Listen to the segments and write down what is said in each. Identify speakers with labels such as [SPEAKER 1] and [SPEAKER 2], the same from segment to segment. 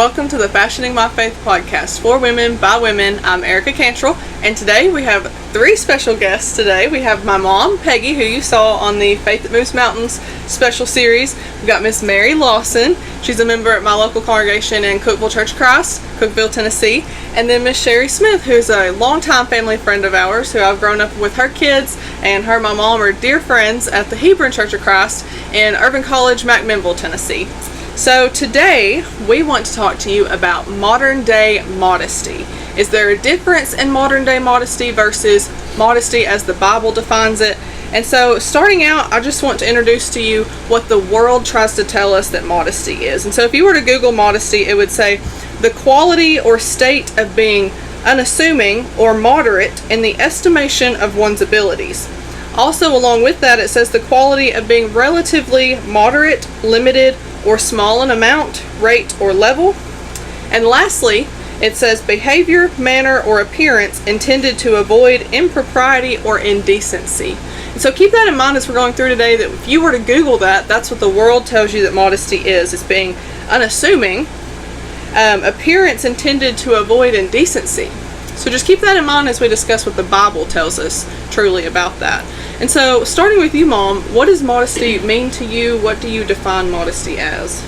[SPEAKER 1] Welcome to the Fashioning My Faith podcast for women, by women. I'm Erica Cantrell, and today we have three special guests today. We have my mom, Peggy, who you saw on the Faith That Moves Mountains special series. We've got Miss Mary Lawson. She's a member at my local congregation in Cookeville Church of Christ, Cookeville, Tennessee. And then Miss Sherry Smith, who's a longtime family friend of ours, who I've grown up with her kids, and her and my mom are dear friends at the Hebron Church of Christ in Urban College, McMinnville, Tennessee. So today we want to talk to you about modern day modesty. Is there a difference in modern day modesty versus modesty as the Bible defines it? And so starting out, I just want to introduce to you what the world tries to tell us that modesty is. And so if you were to Google modesty, it would say the quality or state of being unassuming or moderate in the estimation of one's abilities. Also along with that, it says the quality of being relatively moderate, limited, or small in amount, rate, or level. And lastly, it says behavior, manner, or appearance intended to avoid impropriety or indecency. And so keep that in mind as we're going through today, that if you were to Google that, that's what the world tells you that modesty is. It's being unassuming, appearance intended to avoid indecency. So just keep that in mind as we discuss what the Bible tells us truly about that. And so, starting with you, Mom, what does modesty mean to you? What do you define modesty as?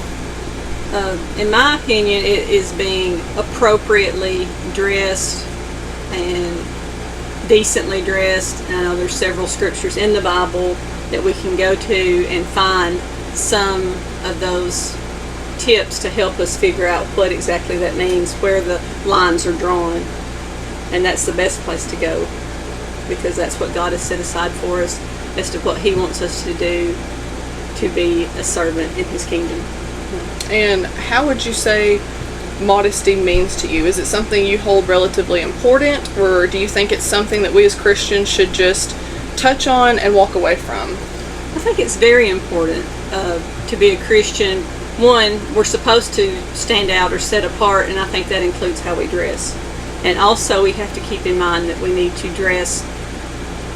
[SPEAKER 2] In my opinion, it is being appropriately dressed and decently dressed. I know there's several scriptures in the Bible that we can go to and find some of those tips to help us figure out what exactly that means, where the lines are drawn. And that's the best place to go, because that's what God has set aside for us as to what He wants us to do to be a servant in His kingdom.
[SPEAKER 1] And how would you say modesty means to you? Is it something you hold relatively important, or do you think it's something that we as Christians should just touch on and walk away from?
[SPEAKER 2] I think it's very important to be a Christian. One, we're supposed to stand out or set apart, and I think that includes how we dress. And also we have to keep in mind that we need to dress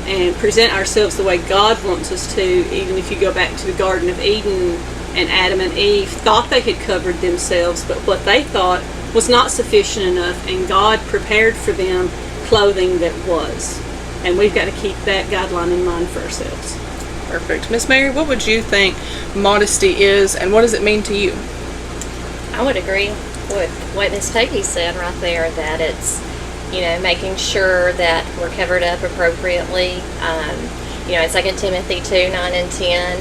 [SPEAKER 2] and present ourselves the way God wants us to. Even if you go back to the Garden of Eden, and Adam and Eve thought they had covered themselves, but what they thought was not sufficient enough, and God prepared for them clothing that was. And we've got to keep that guideline in mind for ourselves.
[SPEAKER 1] Perfect. Miss Mary, what would you think modesty is, and what does it mean to you?
[SPEAKER 3] I would agree with what Miss Peggy said right there, that it's, making sure that we're covered up appropriately. In 2 Timothy 2, 9 and 10,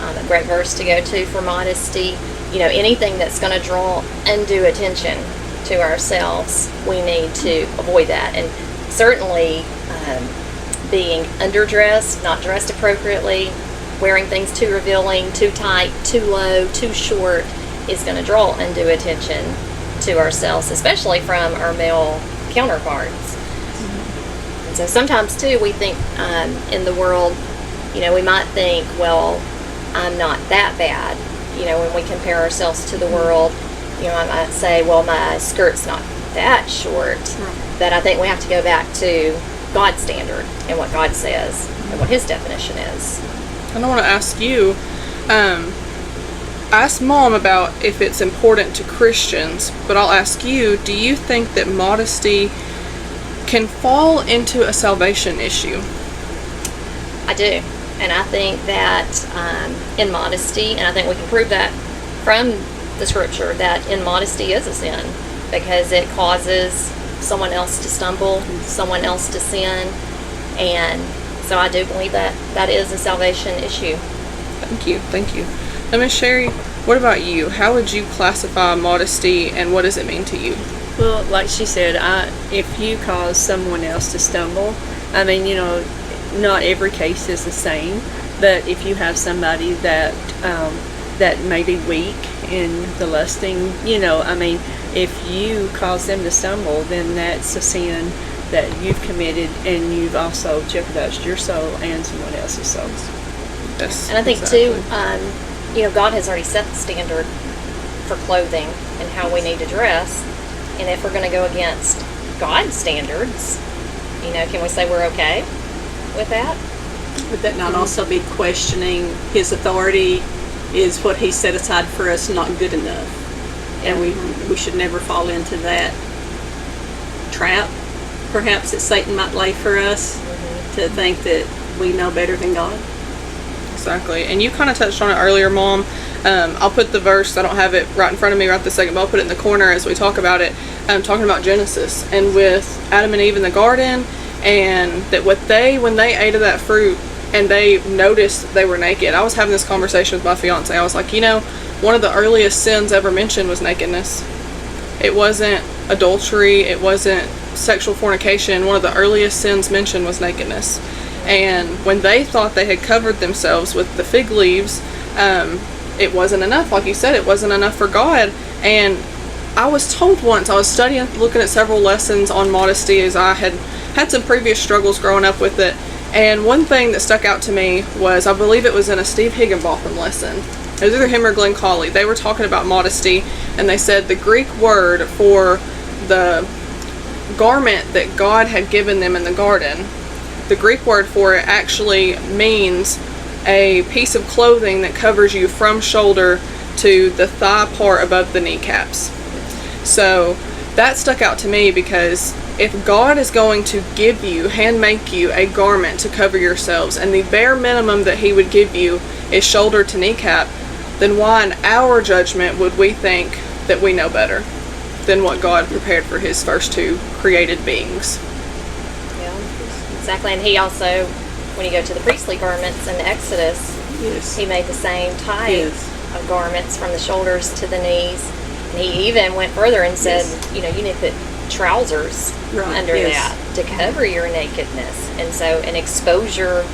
[SPEAKER 3] a great verse to go to for modesty. Anything that's going to draw undue attention to ourselves, we need to avoid that. And certainly being underdressed, not dressed appropriately, wearing things too revealing, too tight, too low, too short, is going to draw undue attention to ourselves, especially from our male counterparts. Mm-hmm. And so sometimes too we think in the world, we might think, well, I'm not that bad. When we compare ourselves to the world, I might say, well, my skirt's not that short. Right. But I think we have to go back to God's standard and what God says and what His definition is.
[SPEAKER 1] And I want to ask you, I asked Mom about if it's important to Christians, but I'll ask you, do you think that modesty can fall into a salvation issue?
[SPEAKER 3] I do. And I think that in modesty, and I think we can prove that from the scripture, that immodesty is a sin, because it causes someone else to stumble, someone else to sin. And so I do believe that that is a salvation issue.
[SPEAKER 1] Thank you. Now, Miss Sherry, what about you? How would you classify modesty, and what does it mean to you?
[SPEAKER 4] Well, like she said, if you cause someone else to stumble, not every case is the same, but if you have somebody that may be weak in the lusting, if you cause them to stumble, then that's a sin that you've committed, and you've also jeopardized your soul and someone else's souls.
[SPEAKER 1] Yes,
[SPEAKER 3] and I think too, God has already set the standard for clothing and how we need to dress, and if we're going to go against God's standards, can we say we're okay with that?
[SPEAKER 2] Would that not also be questioning His authority? Is what He set aside for us not good enough? and we should never fall into that trap, perhaps, that Satan might lay for us, to think that we know better than God.
[SPEAKER 1] Exactly. And you kind of touched on it earlier, Mom. I'll put the verse, I don't have it right in front of me right this second, but I'll put it in the corner as we talk about it. Talking about Genesis and with Adam and Eve in the garden, and that when they ate of that fruit and they noticed they were naked. I was having this conversation with my fiance. I was like, one of the earliest sins ever mentioned was nakedness. It wasn't adultery. It wasn't sexual fornication. One of the earliest sins mentioned was nakedness. And when they thought they had covered themselves with the fig leaves, it wasn't enough. Like you said, it wasn't enough for God. And I was told once, I was studying, looking at several lessons on modesty, as I had some previous struggles growing up with it. And one thing that stuck out to me was, I believe it was in a Steve Higginbotham lesson. It was either him or Glenn Colley. They were talking about modesty, and they said the Greek word for the garment that God had given them in the garden, the Greek word for it actually means a piece of clothing that covers you from shoulder to the thigh part above the kneecaps. So that stuck out to me, because if God is going to give you, hand make you a garment to cover yourselves, and the bare minimum that he would give you is shoulder to kneecap, then why in our judgment would we think that we know better than what God prepared for his first two created beings?
[SPEAKER 3] Yeah, exactly. And he also, when you go to the priestly garments in Exodus,
[SPEAKER 2] Yes.
[SPEAKER 3] he made the same type
[SPEAKER 2] Yes.
[SPEAKER 3] of garments from the shoulders to the knees. And he even went further and said,
[SPEAKER 2] Yes.
[SPEAKER 3] you need to put trousers
[SPEAKER 2] Right,
[SPEAKER 3] under
[SPEAKER 2] yes.
[SPEAKER 3] that to cover your nakedness. And so an exposure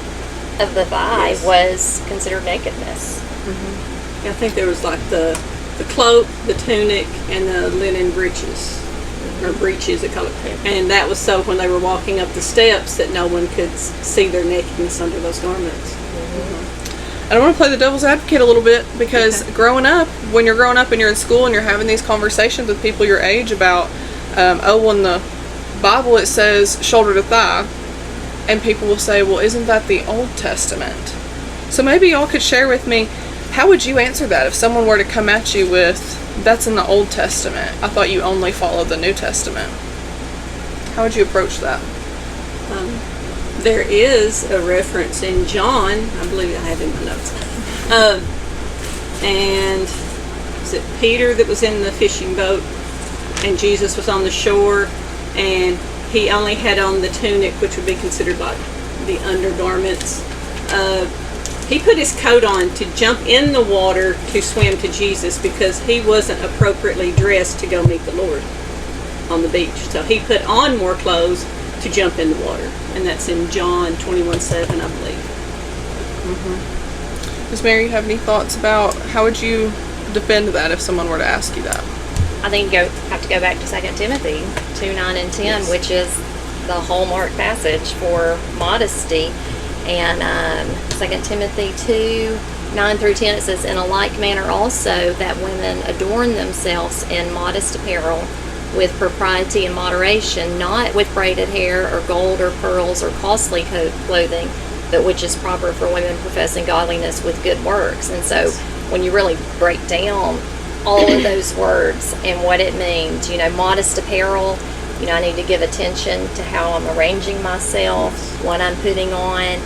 [SPEAKER 3] of the thigh
[SPEAKER 2] Yes.
[SPEAKER 3] was considered nakedness.
[SPEAKER 2] I think there was like the cloak, the tunic, and the linen breeches, or breeches they call it. And that was so when they were walking up the steps that no one could see their nakedness under those garments.
[SPEAKER 1] And I want to play the devil's advocate a little bit, because
[SPEAKER 2] Okay.
[SPEAKER 1] when you're growing up and you're in school and you're having these conversations with people your age about, in the Bible it says shoulder to thigh, and people will say, well, isn't that the Old Testament? So maybe y'all could share with me, how would you answer that if someone were to come at you with, that's in the Old Testament, I thought you only followed the New Testament? How would you approach that?
[SPEAKER 2] There is a reference in John, I believe I have in my notes, and is it Peter that was in the fishing boat, and Jesus was on the shore, and he only had on the tunic, which would be considered like the undergarments. He put his coat on to jump in the water to swim to Jesus, because he wasn't appropriately dressed to go meet the Lord on the beach. So he put on more clothes to jump in the water. And that's in John 21:7, I believe.
[SPEAKER 1] Ms. Mary, you have any thoughts about how would you defend that if someone were to ask you that?
[SPEAKER 3] I think you have to go back to 2 Timothy 2:9 and 10,
[SPEAKER 2] Yes.
[SPEAKER 3] which is the hallmark passage for modesty. And 2 Timothy 2:9 through 10, it says, in a like manner also that women adorn themselves in modest apparel, with propriety and moderation, not with braided hair or gold or pearls or costly clothing, but which is proper for women professing godliness with good works. And so when you really break down all of those words and what it means, modest apparel, I need to give attention to how I'm arranging myself, what I'm putting on,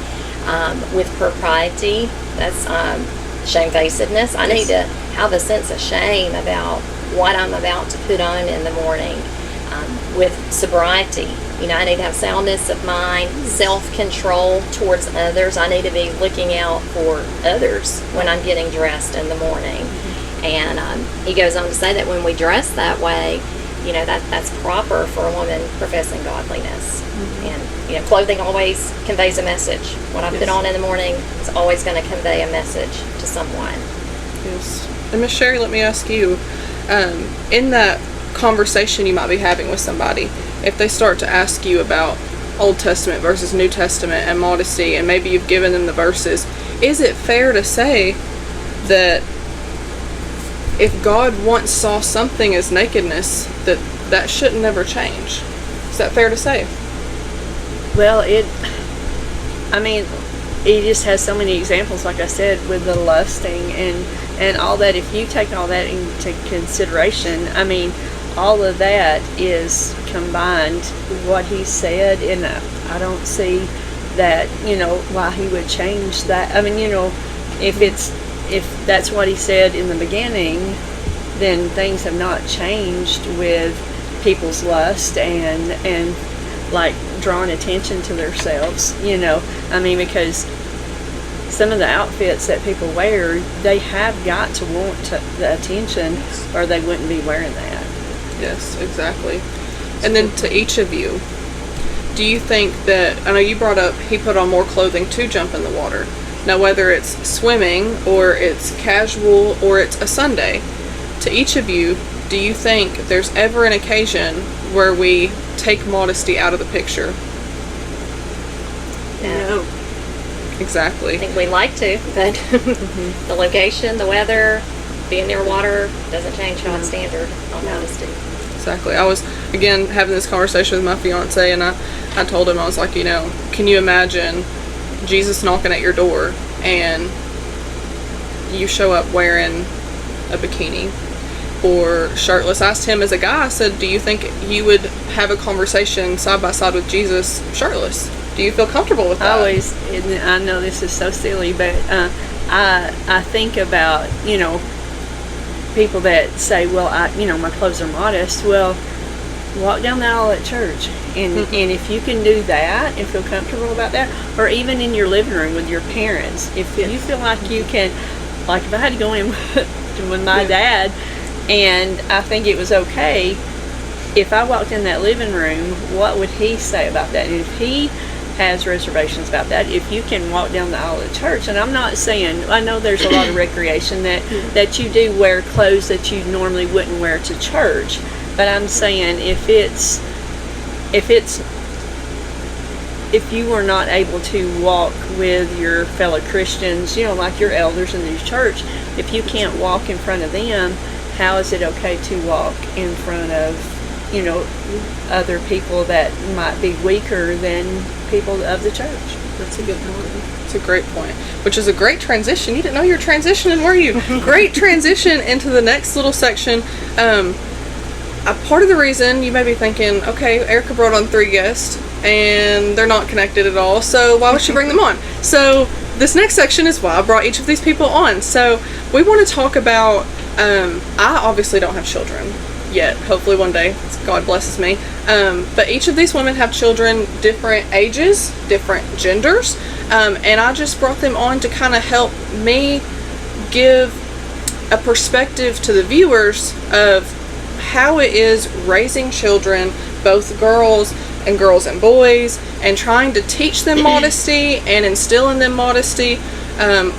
[SPEAKER 3] with propriety, that's shamefacedness. I need to have a sense of shame about what I'm about to put on in the morning. With sobriety, I need to have soundness of mind, self-control towards others. I need to be looking out for others when I'm getting dressed in the morning. And he goes on to say that when we dress that way, that's proper for a woman professing godliness. And clothing always conveys a message. What I put on in the morning is always going to convey a message to someone.
[SPEAKER 1] Yes. And Miss Sherry, let me ask you, in that conversation you might be having with somebody, if they start to ask you about Old Testament versus New Testament and modesty, and maybe you've given them the verses, is it fair to say that if God once saw something as nakedness, that shouldn't never change? Is that fair to say?
[SPEAKER 4] Well, it just has so many examples, like I said, with the lusting and and all that. If you take all that into consideration, I mean, all of that is combined what he said, and I don't see that, you know, why he would change that. I mean, you know, if that's what he said in the beginning, then things have not changed with people's lust and like drawing attention to themselves, you know. I mean, because some of the outfits that people wear, they have got to want the attention, or they wouldn't be wearing that.
[SPEAKER 1] Yes, exactly. And then to each of you, do you think that, I know you brought up he put on more clothing to jump in the water. Now, whether it's swimming or it's casual or it's a Sunday, to each of you, do you think there's ever an occasion where we take modesty out of the picture?
[SPEAKER 2] No.
[SPEAKER 1] Exactly.
[SPEAKER 3] I think we like to, but the location, the weather, being near water doesn't change God's standard on modesty.
[SPEAKER 1] Exactly. I was, again, having this conversation with my fiance, and I told him, I was like, you know, can you imagine Jesus knocking at your door and you show up wearing a bikini or shirtless? I asked him as a guy, I said, do you think you would have a conversation side by side with Jesus shirtless? Do you feel comfortable with that?
[SPEAKER 4] Always, and I know this is so silly, but I think about, you know, people that say, well, my clothes are modest. Well, walk down the aisle at church, and if you can do that and feel comfortable about that, or even in your living room with your parents, if you feel like you can, like if I had to go in with my dad, and I think it was okay, if I walked in that living room, what would he say about that? And if he has reservations about that, if you can walk down the aisle at church, and I'm not saying, I know there's a lot of recreation that you do wear clothes that you normally wouldn't wear to church, but I'm saying if you were not able to walk with your fellow Christians, you know, like your elders in the church, if you can't walk in front of them, how is it okay to walk in front of, you know, other people that might be weaker than people of the church?
[SPEAKER 2] That's a good point.
[SPEAKER 1] It's a great point, which is a great transition. You didn't know you were transitioning, were you? Great transition into the next little section. A part of the reason you may be thinking, okay, Erica brought on 3 guests and they're not connected at all, so why would she bring them on? So this next section is why I brought each of these people on. So we want to talk about, I obviously don't have children yet, hopefully one day, God blesses me, but each of these women have children, different ages, different genders, and I just brought them on to kind of help me give a perspective to the viewers of how it is raising children, both girls and boys, and trying to teach them modesty and instill in them modesty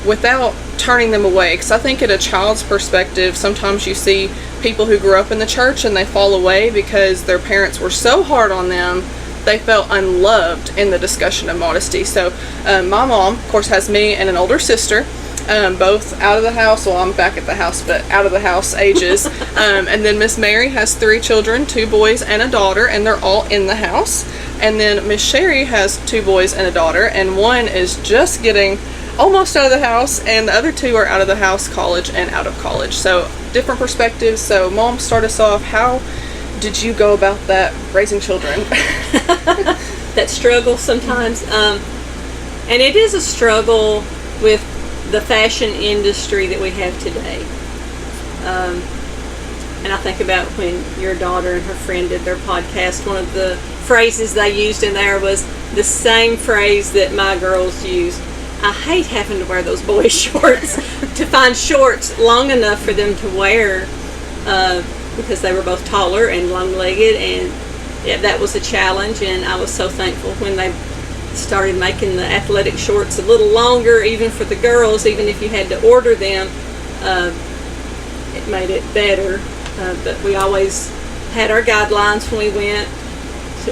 [SPEAKER 1] without turning them away. Because I think at a child's perspective, sometimes you see people who grew up in the church and they fall away because their parents were so hard on them, they felt unloved in the discussion of modesty. So my mom, of course, has me and an older sister, both out of the house. Well, I'm back at the house, but out of the house ages. And then Miss Mary has 3 children, 2 boys and a daughter, and they're all in the house. And then Miss Sherry has 2 boys and a daughter, and one is just getting almost out of the house, and the other 2 are out of the house, college and out of college. So different perspectives. So Mom, start us off. How did you go about that, raising children?
[SPEAKER 2] That struggle sometimes, and it is a struggle with the fashion industry that we have today. And I think about when your daughter and her friend did their podcast, one of the phrases they used in there was the same phrase that my girls use. I hate having to wear those boy shorts, to find shorts long enough for them to wear, because they were both taller and long-legged, and that was a challenge. And I was so thankful when they started making the athletic shorts a little longer, even for the girls, even if you had to order them. It made it better, but we always had our guidelines when we went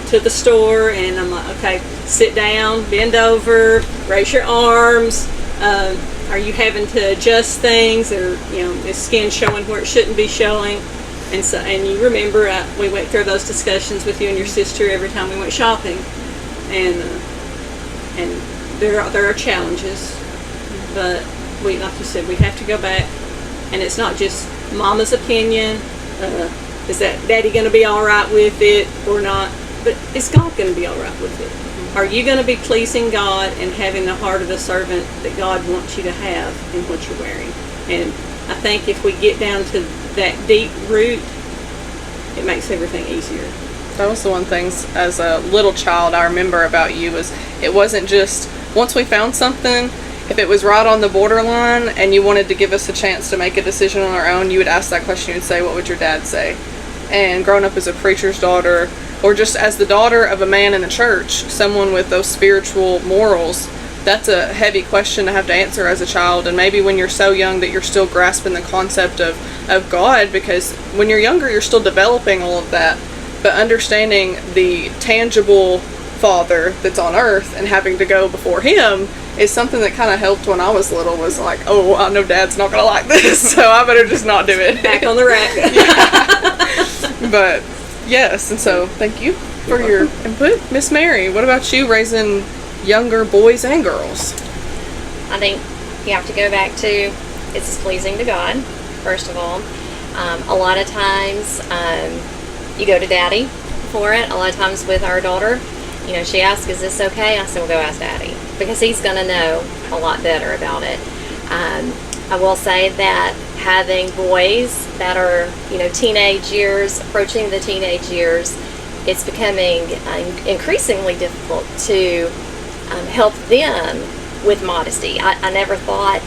[SPEAKER 2] to the store, and I'm like, okay, sit down, bend over, raise your arms. Are you having to adjust things, or is skin showing where it shouldn't be showing? And you remember we went through those discussions with you and your sister every time we went shopping, and there are challenges, but like you said, we have to go back And it's not just mama's opinion. Is that daddy going to be all right with it or not? But is God going to be all right with it? Are you going to be pleasing God and having the heart of a servant that God wants you to have in what you're wearing? And I think if we get down to that deep root, it makes everything easier.
[SPEAKER 1] That was the one thing as a little child I remember about you was it wasn't just once we found something, if it was right on the borderline and you wanted to give us a chance to make a decision on our own, you would ask that question and say, what would your dad say? And growing up as a preacher's daughter, or just as the daughter of a man in the church, someone with those spiritual morals, that's a heavy question to have to answer as a child. And maybe when you're so young that you're still grasping the concept of God, because when you're younger, you're still developing all of that. But understanding the tangible Father that's on earth and having to go before Him is something that kind of helped when I was little. Was like, oh, I know Dad's not going to like this, so I better just not do it.
[SPEAKER 2] Back on the rack.
[SPEAKER 1] But yes, and so thank you for your input. Miss Mary, what about you raising younger boys and girls?
[SPEAKER 3] I think you have to go back to it's pleasing to God, first of all. A lot of times you go to daddy for it. A lot of times with our daughter, she asks, is this okay? I said, well, go ask daddy, because he's going to know a lot better about it. I will say that having boys that are, teenage years, approaching the teenage years, it's becoming increasingly difficult to help them with modesty. I never thought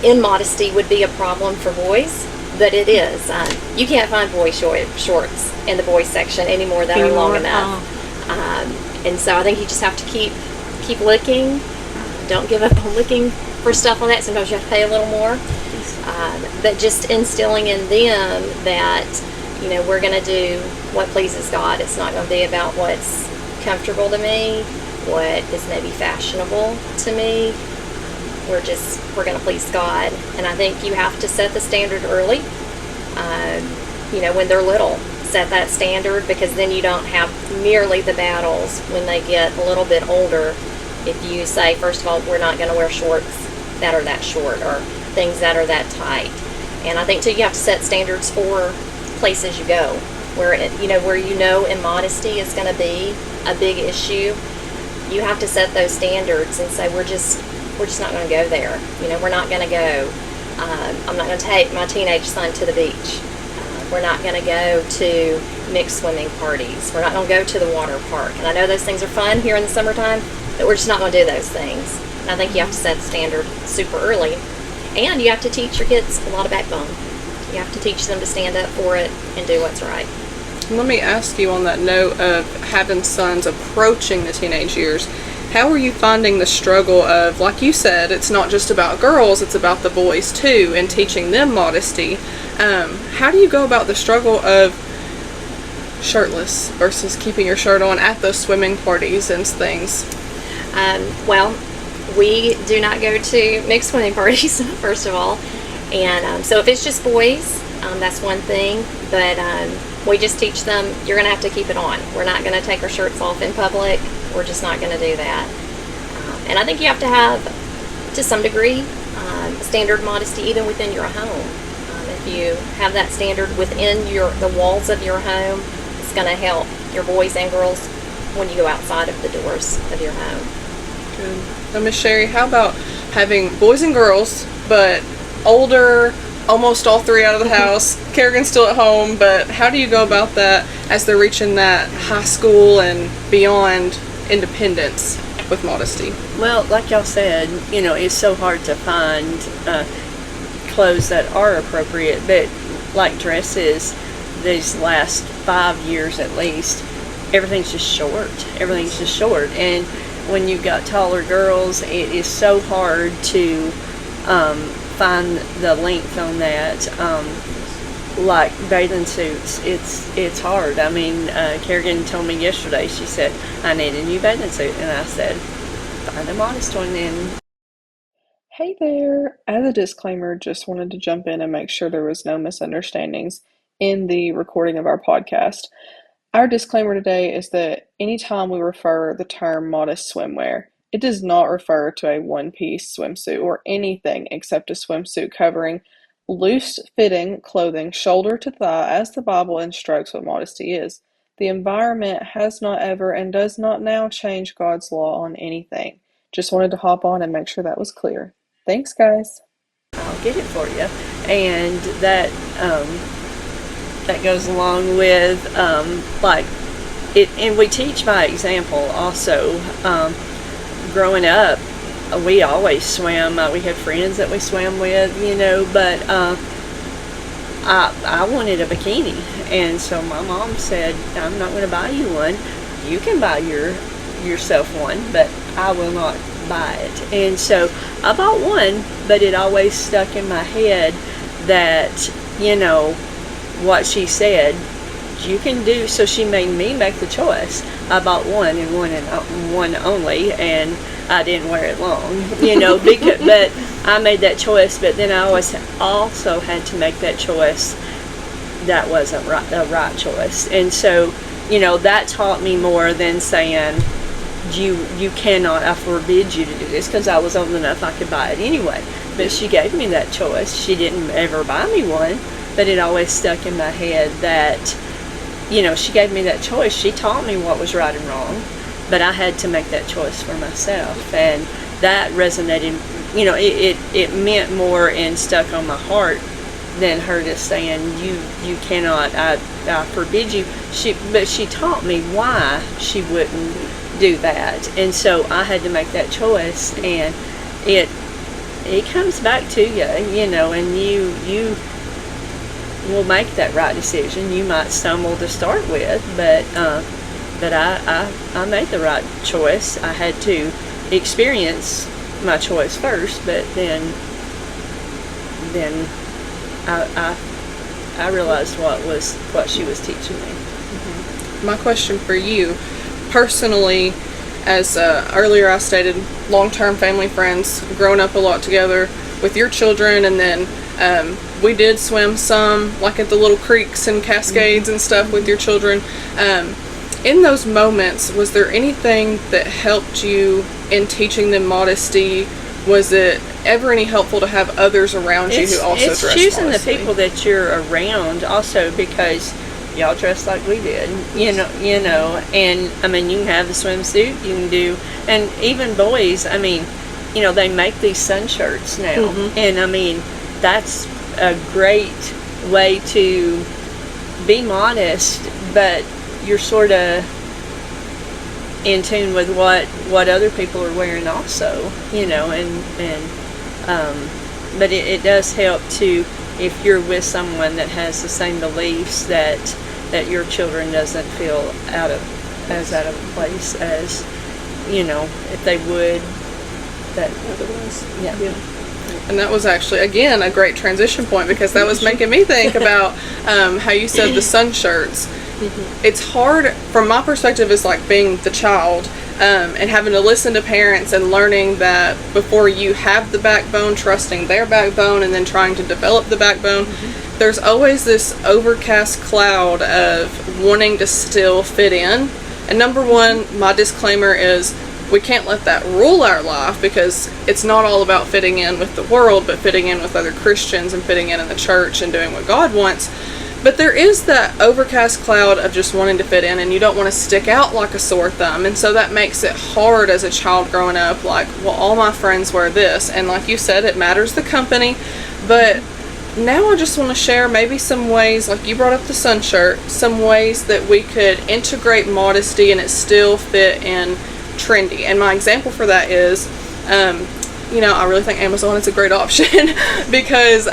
[SPEAKER 3] immodesty would be a problem for boys, but it is. You can't find boy shorts in the boys section anymore that are long enough. And so I think you just have to keep looking. Don't give up on looking for stuff like that. Sometimes you have to pay a little more. But just instilling in them that, we're going to do what pleases God. It's not going to be about what's comfortable to me, what is maybe fashionable to me. We're going to please God. And I think you have to set the standard early, when they're little. Set that standard, because then you don't have nearly the battles when they get a little bit older. If you say, first of all, we're not going to wear shorts that are that short or things that are that tight. And I think too, you have to set standards for places you go where immodesty is going to be a big issue. You have to set those standards and say, we're just not going to go there. We're not going to go. I'm not going to take my teenage son to the beach. We're not going to go to mixed swimming parties. We're not going to go to the water park. And I know those things are fun here in the summertime, but we're just not going to do those things. And I think you have to set the standard super early. And you have to teach your kids a lot of backbone. You have to teach them to stand up for it and do what's right.
[SPEAKER 1] Let me ask you on that note of having sons approaching the teenage years, how are you finding the struggle of, like you said, it's not just about girls, it's about the boys too, and teaching them modesty. How do you go about the struggle of shirtless versus keeping your shirt on at those swimming parties and things?
[SPEAKER 3] Well, we do not go to mixed swimming parties, first of all. And so if it's just boys, that's one thing. But we just teach them, you're going to have to keep it on. We're not going to take our shirts off in public. We're just not going to do that. And I think you have to have, to some degree, standard modesty even within your home. If you have that standard within the walls of your home, it's going to help your boys and girls when you go outside of the doors of your home.
[SPEAKER 1] Good. Now, Miss Sherry, how about having boys and girls, but older, almost all three out of the house, Kerrigan's still at home, but how do you go about that as they're reaching that high school and beyond independence with modesty?
[SPEAKER 4] Well, like y'all said, it's so hard to find clothes that are appropriate, but like dresses, these last 5 years at least, everything's just short. And when you've got taller girls, it is so hard to find the length on that. Like bathing suits, it's hard. I mean, Kerrigan told me yesterday, she said, I need a new bathing suit. And I said, find a modest one then.
[SPEAKER 1] Hey there! As a disclaimer, just wanted to jump in and make sure there was no misunderstandings in the recording of our podcast. Our disclaimer today is that anytime we refer the term modest swimwear, it does not refer to a one-piece swimsuit or anything except a swimsuit covering loose-fitting clothing shoulder to thigh as the Bible instructs what modesty is. The environment has not ever and does not now change God's law on anything. Just wanted to hop on and make sure that was clear. Thanks, guys.
[SPEAKER 4] I'll get it for you. And that goes along with like it, and we teach by example also. Growing up, we always swam. We had friends that we swam with, but I wanted a bikini, and so my mom said, "I'm not going to buy you one. You can buy yourself one, but I will not buy it." And so I bought one, but it always stuck in my head that what she said you can do. So she made me make the choice. I bought one and one only, and I didn't wear it long, because, but I made that choice. But then I always also had to make that choice that was a right choice. And so that taught me more than saying you cannot, I forbid you to do this, because I was old enough I could buy it anyway. But she gave me that choice. She didn't ever buy me one, but it always stuck in my head that she gave me that choice. She taught me what was right and wrong, but I had to make that choice for myself. And that resonated, it meant more and stuck on my heart than her just saying you cannot, I forbid you. But she taught me why she wouldn't do that, and so I had to make that choice. And it comes back to you, and you will make that right decision. You might stumble to start with, but I made the right choice. I had to experience my choice first, but then I realized what she was teaching me.
[SPEAKER 1] My question for you, personally, as earlier I stated, long-term family friends, grown up a lot together with your children, and then we did swim some, like at the little creeks and cascades and stuff with your children. In those moments, was there anything that helped you in teaching them modesty? Was it ever any helpful to have others around you who also dress modestly?
[SPEAKER 4] It's choosing the people that you're around also, because y'all dress like we did, and I mean, you can have the swimsuit, you can do, and even boys, I mean, they make these sun shirts now, and I mean, that's a great way to be modest, but you're sort of in tune with what other people are wearing also, but it does help to, if you're with someone that has the same beliefs, that your children doesn't feel out of place as if they would that otherwise. Yeah.
[SPEAKER 1] And that was actually, again, a great transition point, because that was making me think about how you said the sun shirts. It's hard, from my perspective, is like being the child and having to listen to parents and learning that before you have the backbone, trusting their backbone, and then trying to develop the backbone, there's always this overcast cloud of wanting to still fit in. And number one, my disclaimer is, we can't let that rule our life, because it's not all about fitting in with the world, but fitting in with other Christians and fitting in the church and doing what God wants. But there is that overcast cloud of just wanting to fit in, and you don't want to stick out like a sore thumb. And so that makes it hard as a child growing up, like, well, all my friends wear this. And like you said, it matters the company. But now I just want to share maybe some ways, like you brought up the sun shirt, some ways that we could integrate modesty and it still fit in trendy. And my example for that is, I really think Amazon is a great option because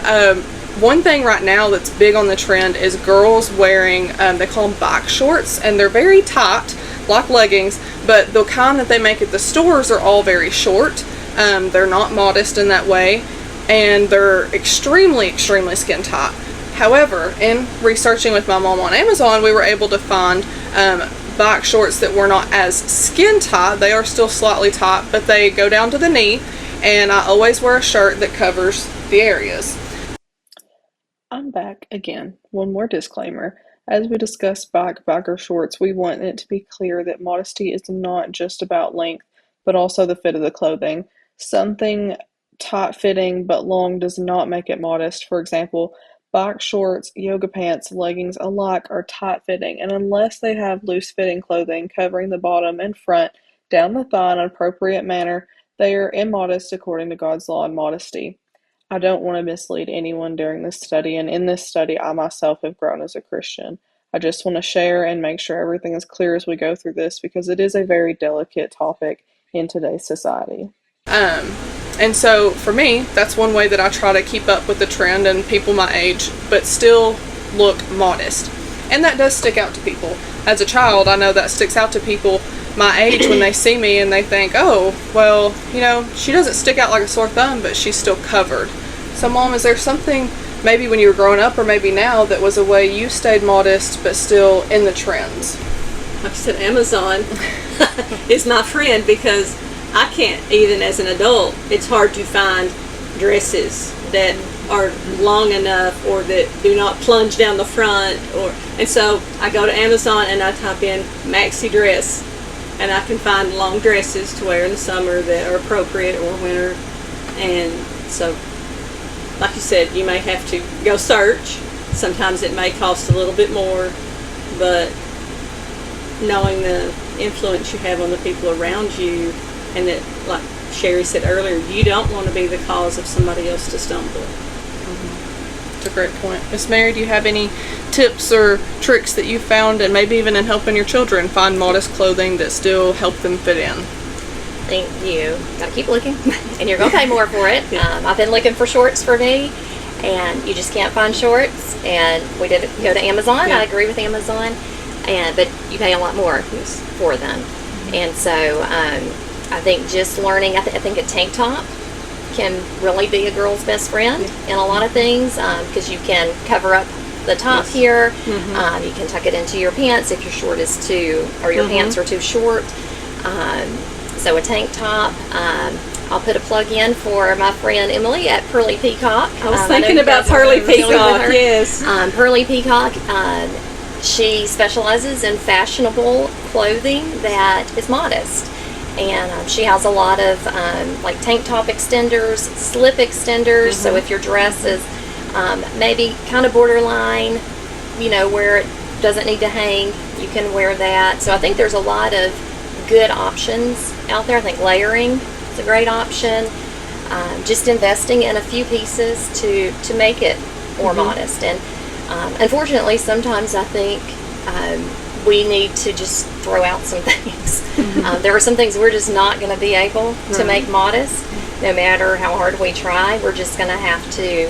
[SPEAKER 1] one thing right now that's big on the trend is girls wearing, they call them bike shorts, and they're very tight, like leggings, but the kind that they make at the stores are all very short. They're not modest in that way, and they're extremely, extremely skin tight. However, in researching with my mom on Amazon, we were able to find bike shorts that were not as skin tight. They are still slightly tight, but they go down to the knee, and I always wear a shirt that covers the areas. I'm back again. One more disclaimer. As we discuss biker shorts, we want it to be clear that modesty is not just about length, but also the fit of the clothing. Something tight fitting but long does not make it modest. For example, box shorts, yoga pants, leggings alike are tight fitting, and unless they have loose fitting clothing covering the bottom and front down the thigh in an appropriate manner, they are immodest according to God's law and modesty. I don't want to mislead anyone during this study, and in this study, I myself have grown as a Christian. I just want to share and make sure everything is clear as we go through this because it is a very delicate topic in today's society. And so for me, that's one way that I try to keep up with the trend and people my age, but still look modest. And that does stick out to people. As a child, I know that sticks out to people my age when they see me and they think, oh, well, she doesn't stick out like a sore thumb, but she's still covered. So, Mom, is there something maybe when you were growing up or maybe now that was a way you stayed modest but still in the trends?
[SPEAKER 2] Like I said, Amazon is my friend because I can't, even as an adult, it's hard to find dresses that are long enough or that do not plunge down the front. And so I go to Amazon and I type in maxi dress, and I can find long dresses to wear in the summer that are appropriate or winter. And so, like you said, you may have to go search. Sometimes it may cost a little bit more, but knowing the influence you have on the people around you, and that, like Sherry said earlier, you don't want to be the cause of somebody else to stumble.
[SPEAKER 1] That's a great point. Miss Mary, do you have any tips or tricks that you found, and maybe even in helping your children find modest clothing that still help them fit in?
[SPEAKER 3] I think you gotta keep looking, and you're gonna pay more for it. I've been looking for shorts for me, and you just can't find shorts. And we did go to Amazon.
[SPEAKER 2] Yeah.
[SPEAKER 3] I agree with Amazon, but you pay a lot more for them. And so I think just learning. I think a tank top can really be a girl's best friend in a lot of things because you can cover up the top here.
[SPEAKER 2] Mm-hmm.
[SPEAKER 3] You can tuck it into your pants if your short is too, or your pants are too short. So a tank top. I'll put a plug in for my friend Emily at Pearly Peacock.
[SPEAKER 2] I was thinking about Pearly Peacock. Yes,
[SPEAKER 3] Pearly Peacock. She specializes in fashionable clothing that is modest. And she has a lot of like tank top extenders, slip extenders. So if your dress is maybe kind of borderline, where it doesn't need to hang, you can wear that. So I think there's a lot of good options out there. I think layering is a great option. Just investing in a few pieces to make it more modest. And unfortunately, sometimes I think we need to just throw out some things. There are some things we're just not going to be able to make modest, no matter how hard we try. We're just going to have to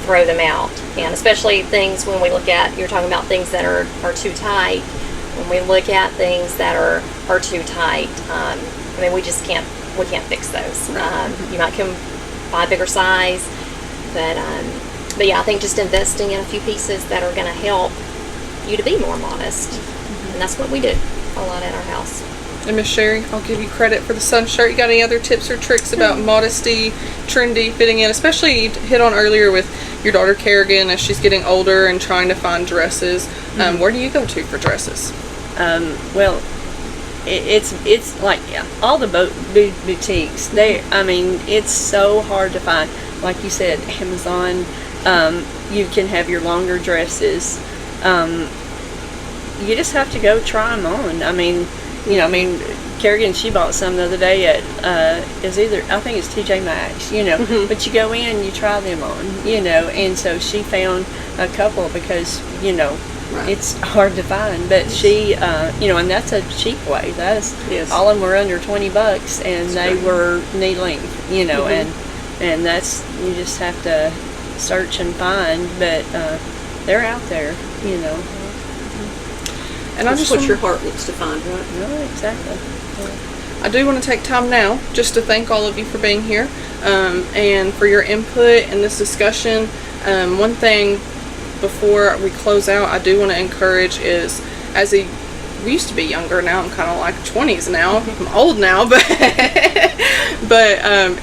[SPEAKER 3] throw them out. And especially things when we look at, you're talking about things that are too tight. When we look at things that are too tight, we just can't fix those. You might come buy a bigger size, but yeah, I think just investing in a few pieces that are going to help you to be more modest. And that's what we do a lot at our house.
[SPEAKER 1] And Miss Sherry, I'll give you credit for the sun shirt. You got any other tips or tricks about modesty, trendy, fitting in? Especially you hit on earlier with your daughter Kerrigan as she's getting older and trying to find dresses. Where do you go to for dresses?
[SPEAKER 4] Well, it's like all the boutiques. It's so hard to find. Like you said, Amazon. You can have your longer dresses. You just have to go try them on. Kerrigan, she bought some the other day at I think it's TJ Maxx, but you go in, you try them on, and so she found a couple because, it's hard to find, but she, and that's a cheap way. All of them were under $20 and they were knee length, and that's, you just have to search and find, but they're out there,
[SPEAKER 1] And
[SPEAKER 2] that's what your heart wants to find, right?
[SPEAKER 4] No, exactly.
[SPEAKER 1] I do want to take time now just to thank all of you for being here and for your input in this discussion. One thing before we close out, I do want to encourage is, we used to be younger, now I'm kind of like 20s now. I'm old now, but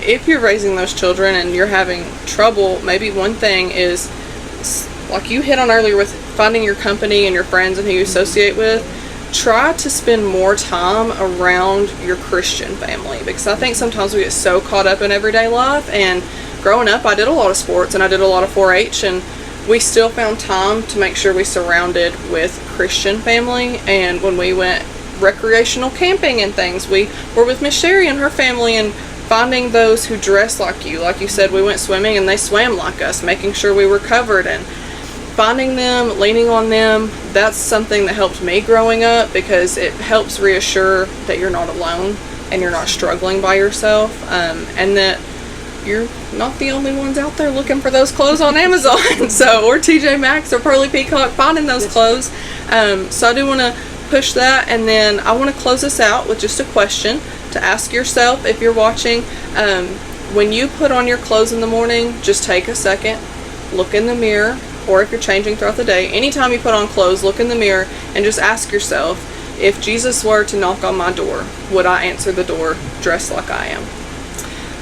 [SPEAKER 1] if you're raising those children and you're having trouble, maybe one thing is, like you hit on earlier with finding your company and your friends and who you associate with, try to spend more time around your Christian family, because I think sometimes we get so caught up in everyday life. And growing up, I did a lot of sports and I did a lot of 4-H, and we still found time to make sure we surrounded with Christian family. And when we went recreational camping and things, we were with Miss Sherry and her family, and finding those who dress like you. Like you said, we went swimming and they swam like us, making sure we were covered, and finding them, leaning on them. That's something that helped me growing up, because it helps reassure that you're not alone and you're not struggling by yourself, and that you're not the only ones out there looking for those clothes on Amazon or TJ Maxx or Pearly Peacock, finding those clothes. So I do want to push that. And then I want to close this out with just a question to ask yourself if you're watching. When you put on your clothes in the morning, just take a second, look in the mirror, or if you're changing throughout the day, anytime you put on clothes, look in the mirror and just ask yourself, if Jesus were to knock on my door, would I answer the door dressed like I am?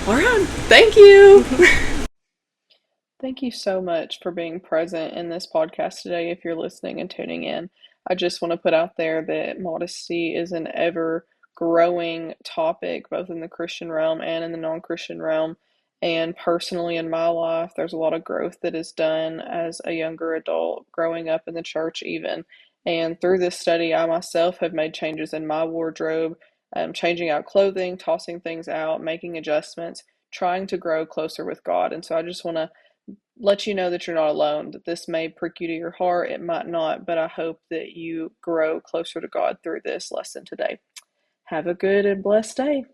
[SPEAKER 1] All right. Thank you. Thank you so much for being present in this podcast today. If you're listening and tuning in, I just want to put out there that modesty is an ever growing topic, both in the Christian realm and in the non-Christian realm. And personally in my life, there's a lot of growth that is done as a younger adult, growing up in the church even. And through this study, I myself have made changes in my wardrobe, changing out clothing, tossing things out, making adjustments, trying to grow closer with God. And so I just want to let you know that you're not alone, that this may prick you to your heart. It might not, but I hope that you grow closer to God through this lesson today. Have a good and blessed day.